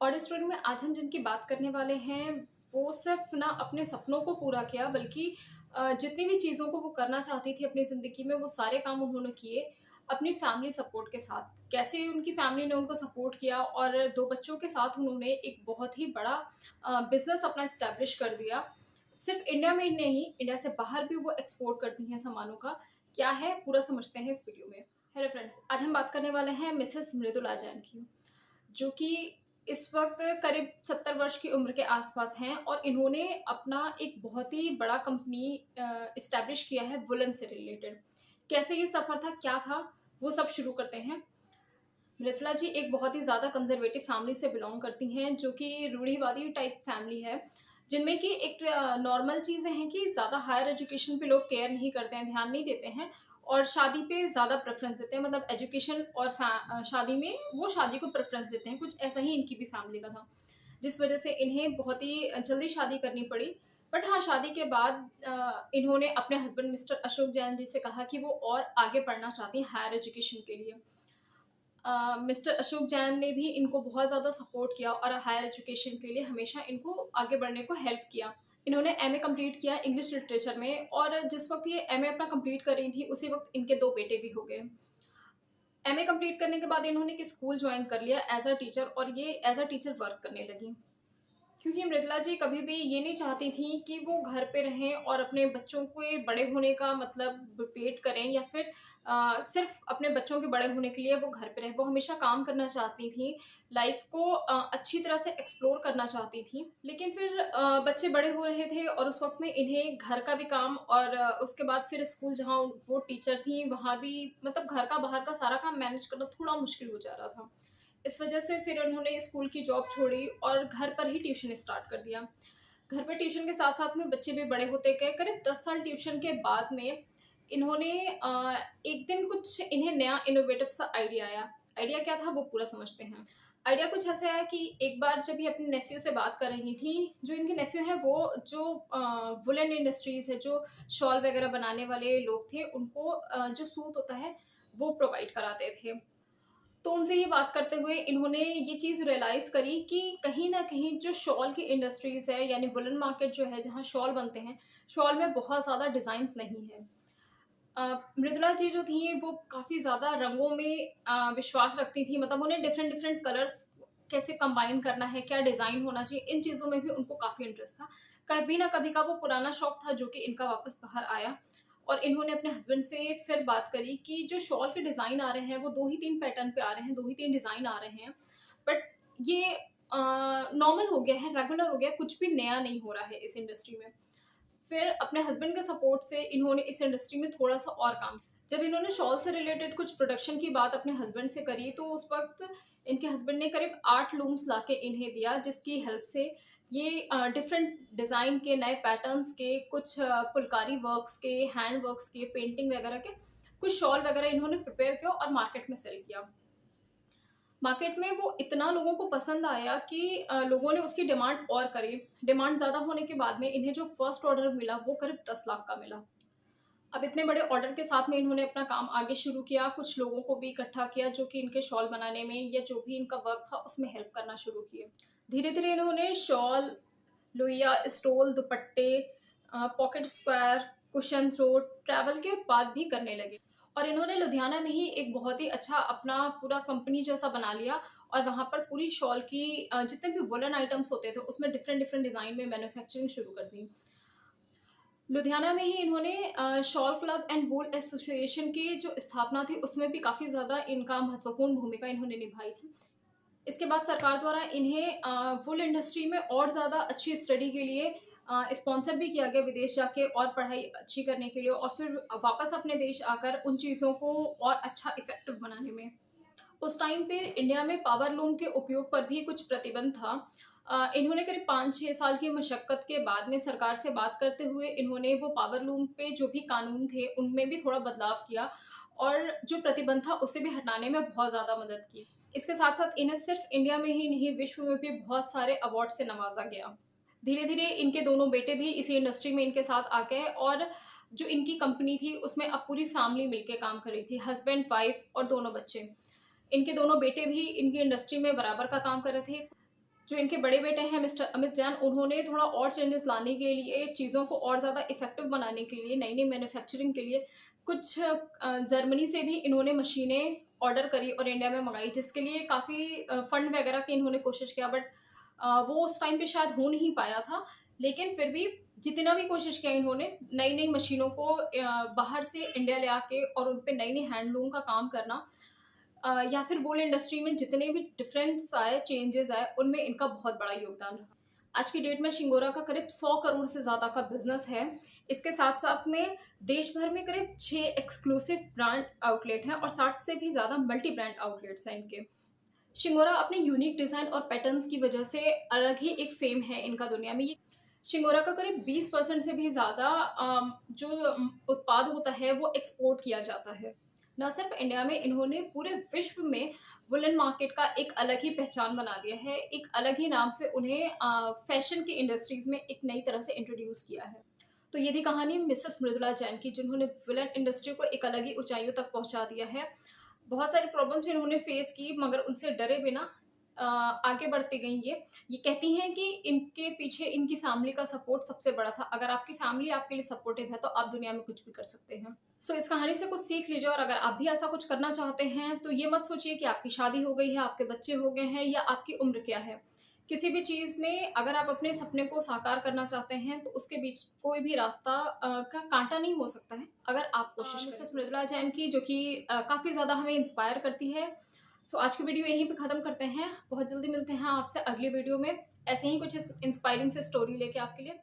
और इस स्टोरी में आज हम जिनकी बात करने वाले हैं, वो सिर्फ़ ना अपने सपनों को पूरा किया बल्कि जितनी भी चीज़ों को वो करना चाहती थी अपनी ज़िंदगी में, वो सारे काम उन्होंने किए अपनी फैमिली सपोर्ट के साथ। कैसे उनकी फैमिली ने उनको सपोर्ट किया और 2 बच्चों के साथ उन्होंने एक बहुत ही बड़ा बिज़नेस अपना एस्टेब्लिश कर दिया। सिर्फ़ इंडिया में ही नहीं, इंडिया से बाहर भी वो एक्सपोर्ट करती हैं सामानों का। क्या है, पूरा समझते हैं इस वीडियो में। हेलो फ्रेंड्स, आज हम बात करने वाले हैं मिसेस मृदुला जैन की। जो कि इस वक़्त करीब 70 वर्ष की उम्र के आस-पास हैं और इन्होंने अपना एक बहुत ही बड़ा कंपनी एस्टेब्लिश किया है वूलन से रिलेटेड। कैसे ये सफ़र था, क्या था, वो सब शुरू करते हैं। मृदुला जी एक बहुत ही ज़्यादा कंज़र्वेटिव फैमिली से बिलॉन्ग करती हैं, जो कि रूढ़िवादी टाइप फैमिली है, जिनमें कि एक नॉर्मल चीज़ें हैं कि ज़्यादा हायर एजुकेशन पे लोग केयर नहीं करते हैं, ध्यान नहीं देते हैं और शादी पे ज़्यादा प्रेफ़रेंस देते हैं। मतलब एजुकेशन और शादी में वो शादी को प्रेफ़रेंस देते हैं, कुछ ऐसा ही इनकी भी फैमिली का था। जिस वज़ह से इन्हें बहुत ही जल्दी शादी करनी पड़ी। बट हाँ, शादी के बाद इन्होंने अपने हस्बैंड मिस्टर अशोक जैन जी से कहा कि वो और आगे पढ़ना चाहती हैं हायर एजुकेशन के लिए। मिस्टर अशोक जैन ने भी इनको बहुत ज़्यादा सपोर्ट किया और हायर एजुकेशन के लिए हमेशा इनको आगे बढ़ने को हेल्प किया। इन्होंने एमए कंप्लीट किया इंग्लिश लिटरेचर में और जिस वक़्त ये एमए अपना कंप्लीट कर रही थी, उसी वक़्त इनके 2 बेटे भी हो गए। एमए कंप्लीट करने के बाद इन्होंने एक स्कूल जॉइन कर लिया एज़ अ टीचर और ये एज़ अ टीचर वर्क करने लगी। क्योंकि मृदुला जी कभी भी ये नहीं चाहती थीं कि वो घर पे रहें और अपने बच्चों के बड़े होने का मतलब वेट करें या फिर सिर्फ़ अपने बच्चों के बड़े होने के लिए वो घर पे रहें। वो हमेशा काम करना चाहती थीं, लाइफ़ को अच्छी तरह से एक्सप्लोर करना चाहती थीं। लेकिन फिर बच्चे बड़े हो रहे थे और उस वक़्त में इन्हें घर का भी काम और उसके बाद फिर स्कूल जहाँ वो टीचर थीं, वहाँ भी मतलब घर का, बाहर का सारा काम मैनेज करना थोड़ा मुश्किल हो जा रहा था। इस वजह से फिर उन्होंने स्कूल की जॉब छोड़ी और घर पर ही ट्यूशन स्टार्ट कर दिया। घर पे ट्यूशन के साथ-साथ में बच्चे भी बड़े होते गए। करीब 10 साल ट्यूशन के बाद में इन्होंने एक दिन कुछ इन्हें नया इनोवेटिव सा आइडिया आया। आइडिया क्या था वो पूरा समझते हैं। आइडिया कुछ ऐसे आया कि एक बार जब ये अपने नेफ्यू से बात कर रही थीं, जो इनके नेफ्यू हैं वो जो वूलन इंडस्ट्रीज़ है, जो शॉल वगैरह बनाने वाले लोग थे, उनको जो सूत होता है, वो प्रोवाइड कराते थे। तो उनसे ये बात करते हुए इन्होंने ये चीज़ रियलाइज़ करी कि कहीं न कहीं जो शॉल की इंडस्ट्रीज़ है यानी वुलन मार्केट जो है जहाँ शॉल बनते हैं, शॉल में बहुत ज़्यादा डिज़ाइन्स नहीं है। मृदुला जी जो थीं वो काफ़ी ज़्यादा रंगों में विश्वास रखती थीं मतलब उन्हें डिफ़रेंट-डिफ़रेंट कलर्स कैसे कंबाइन करना है, क्या डिज़ाइन होना चाहिए, इन चीज़ों में भी उनको काफ़ी इंटरेस्ट था। कभी न कभी का वो पुराना शौक था जो कि इनका वापस बाहर आया और इन्होंने अपने हस्बैंड से फिर बात करी कि जो शॉल के डिज़ाइन आ रहे हैं, वो 2 ही 3 पैटर्न पे आ रहे हैं, 2 ही 3 डिज़ाइन आ रहे हैं। बट ये नॉर्मल हो गया है, रेगुलर हो गया है, कुछ भी नया नहीं हो रहा है इस इंडस्ट्री में। फिर अपने हस्बैंड के सपोर्ट से इन्होंने इस इंडस्ट्री में थोड़ा-सा और काम जब इन्होंने शॉल से रिलेटेड कुछ प्रोडक्शन की बात अपने हस्बैंड से करी, तो उस वक़्त इनके हस्बैंड ने करीब 8 लूम्स लाके इन्हें दिया, जिसकी हेल्प से ये डिफरेंट डिज़ाइन के नए पैटर्न्स के, कुछ फुलकारी वर्क्स के, हैंड वर्क्स के, पेंटिंग वगैरह के, कुछ शॉल वगैरह इन्होंने प्रिपेयर किया और मार्केट में सेल किया। मार्केट में वो इतना लोगों को पसंद आया कि लोगों ने उसकी डिमांड और करी। डिमांड ज़्यादा होने के बाद में इन्हें जो फर्स्ट ऑर्डर मिला, वो करीब 10 लाख का मिला। अब इतने बड़े ऑर्डर के साथ में इन्होंने अपना काम आगे शुरू किया, कुछ लोगों को भी इकट्ठा किया जो कि इनके शॉल बनाने में या जो भी इनका वर्क था उसमें हेल्प करना शुरू किए। धीरे-धीरे इन्होंने शॉल, लोइया, स्टोल, दुपट्टे pocket square, cushion throat, travel के उत्पाद भी करने लगे और इन्होंने लुधियाना में ही एक बहुत ही अच्छा अपना पूरा कंपनी जैसा बना लिया और वहाँ पर पूरी शॉल की जितने भी वुलन आइटम्स होते थे उसमें डिफरेंट-डिफरेंट डिज़ाइन में मैन्युफैक्चरिंग शुरू कर दी। लुधियाना में ही इन्होंने shawl club and wool association की जो स्थापना थी उसमें भी काफ़ी ज़्यादा इनका महत्वपूर्ण भूमिका इन्होंने निभाई थी। इसके बाद सरकार द्वारा इन्हें वूल इंडस्ट्री में और ज़्यादा अच्छी स्टडी के लिए स्पॉन्सर भी किया गया विदेश जाके और पढ़ाई अच्छी करने के लिए और फिर वापस अपने देश आकर उन चीज़ों को और अच्छा इफ़ेक्टिव बनाने में। उस टाइम पे इंडिया में पावर लूम के उपयोग पर भी कुछ प्रतिबंध था। इन्होंने करीब 5-6 साल की मशक्कत के बाद में सरकार से बात करते हुए इन्होंने वो पावर लूम पे जो भी कानून थे, उनमें भी थोड़ा बदलाव किया और जो प्रतिबंध था, उसे भी हटाने में बहुत ज़्यादा मदद की। इसके साथ-साथ इन्हें सिर्फ़ इंडिया में ही नहीं, विश्व में भी बहुत सारे अवार्ड से नवाज़ा गया। धीरे-धीरे इनके दोनों बेटे भी इसी इंडस्ट्री में इनके साथ आ गए और जो इनकी कंपनी थी, उसमें अब पूरी फैमिली मिलके काम कर रही थी, हस्बैंड, वाइफ़ और दोनों बच्चे। इनके दोनों बेटे भी इनकी इंडस्ट्री में बराबर का काम कर रहे थे। जो इनके बड़े बेटे हैं मिस्टर अमित जैन, उन्होंने थोड़ा और चेंजेस लाने के लिए, चीज़ों को और ज़्यादा इफ़ेक्टिव बनाने के लिए, नई-नई मैन्युफैक्चरिंग के लिए कुछ जर्मनी से भी इन्होंने मशीनें ऑर्डर करी और इंडिया में मँगाई, जिसके लिए काफ़ी फंड वगैरह की इन्होंने कोशिश किया, बट वो उस टाइम पे शायद हो नहीं पाया था। लेकिन फिर भी जितना भी कोशिश किया इन्होंने, नई-नई मशीनों को बाहर से इंडिया ले आके और उन पे नई-नई हैंडलूम का काम करना, या फिर वूल इंडस्ट्री में जितने भी डिफरेंस आए, चेंजेस आए, उनमें इनका बहुत बड़ा योगदान रहा। आज की डेट में शिंगोरा का करीब 100 करोड़ से ज़्यादा का बिज़नेस है। इसके साथ-साथ में देश भर में करीब 6 एक्सक्लूसिव ब्रांड आउटलेट हैं और 60 से भी ज़्यादा मल्टी ब्रांड आउटलेट्स हैं इनके। शिंगोरा अपने यूनिक डिज़ाइन और पैटर्न्स की वजह से अलग ही एक फ़ेम है इनका दुनिया में। ये शिंगोरा का करीब 20% से भी ज़्यादा जो उत्पाद होता है वो एक्सपोर्ट किया जाता है। ना सिर्फ इंडिया में, इन्होंने पूरे विश्व में वुलन मार्केट का एक अलग ही पहचान बना दिया है। एक अलग ही नाम से उन्हें फैशन की इंडस्ट्रीज़ में एक नई तरह से इंट्रोड्यूस किया है। तो ये थी कहानी मिसेस मृदुला जैन की, जिन्होंने वुलन इंडस्ट्री को एक अलग ही ऊँचाइयों तक पहुँचा दिया है। बहुत सारी प्रॉब्लम्स इन्होंने फेस की, मगर उनसे डरे बिना आगे बढ़ती गईं ये। ये कहती हैं कि इनके पीछे इनकी फैमिली का सपोर्ट सबसे बड़ा था। अगर आपकी फैमिली आपके लिए सपोर्टिव है, तो आप दुनिया में कुछ भी कर सकते हैं। सो इस कहानी से कुछ सीख लीजिए, और अगर आप भी ऐसा कुछ करना चाहते हैं, तो ये मत सोचिए कि आपकी शादी हो गई है, आपके बच्चे हो गए हैं या आपकी उम्र क्या है। किसी भी चीज़ में अगर आप अपने सपने को साकार करना चाहते हैं, तो उसके बीच कोई भी रास्ता का काँटा नहीं हो सकता है, अगर आप कोशिश करें। मिसेस मृदुला जैन की, जो कि काफ़ी ज़्यादा हमें इंस्पायर करती है। सो आज की वीडियो यहीं पे ख़त्म करते हैं। बहुत जल्दी मिलते हैं आपसे अगली वीडियो में, ऐसे ही कुछ इंस्पायरिंग से स्टोरी लेके आपके लिए।